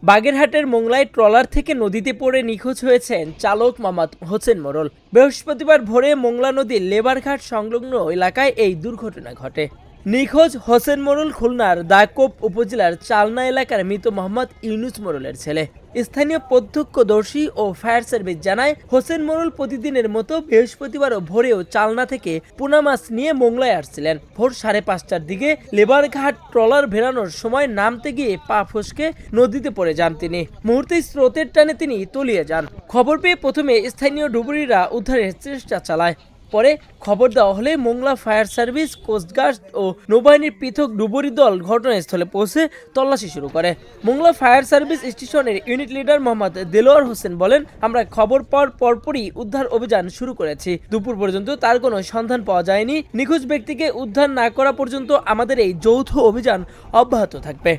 বাগেরহাটের মোংলায় ট্রলার থেকে নদীতে পড়ে নিখোঁজ হয়েছেন চালক মোহাম্মদ হোসেন মোড়ল। বৃহস্পতিবার ভোরে মোংলা নদীর লেবারঘাট সংলগ্ন এলাকায় এই দুর্ঘটনা ঘটে। নিখোঁজ হোসেন মোড়ল খুলনার দাকোপ উপজেলার চালনা এলাকার মৃত মোহাম্মদ ইউনুস মোড়লের ছেলে। স্থানীয় প্রত্যক্ষদর্শী ও ফায়ার সার্ভিস জানায়, হোসেন মোড়ল প্রতিদিনের মতো বৃহস্পতিবারও ভোরেও চালনা থেকে পোনা মাছ নিয়ে মোংলায় আসছিলেন। ভোর 5:30টার দিকে লেবারঘাট ট্রলার ভেড়ানোর সময় নামতে গিয়ে পা ফসকে নদীতে পড়ে যান তিনি। মুহূর্তে স্রোতের টানে তিনি তলিয়ে যান। খবর পেয়ে প্রথমে স্থানীয় ডুবুরিরা উদ্ধারের চেষ্টা চালায়। পরে খবর দেওয়া হলে মোংলা ফায়ার সার্ভিস, কোস্টগার্ড ও নৌবাহিনীর পৃথক ডুবুরি দল ঘটনাস্থলে পৌঁছে তল্লাশি শুরু করে। মোংলা ফায়ার সার্ভিস স্টেশনের ইউনিট লিডার মোহাম্মদ দেলোয়ার হোসেন বলেন, আমরা খবর পাওয়ার পরপরই উদ্ধার অভিযান শুরু করেছি। দুপুর পর্যন্ত তার কোনো সন্ধান পাওয়া যায়নি। নিখোঁজ ব্যক্তিকে উদ্ধার না করা পর্যন্ত আমাদের এই যৌথ অভিযান অব্যাহত থাকবে।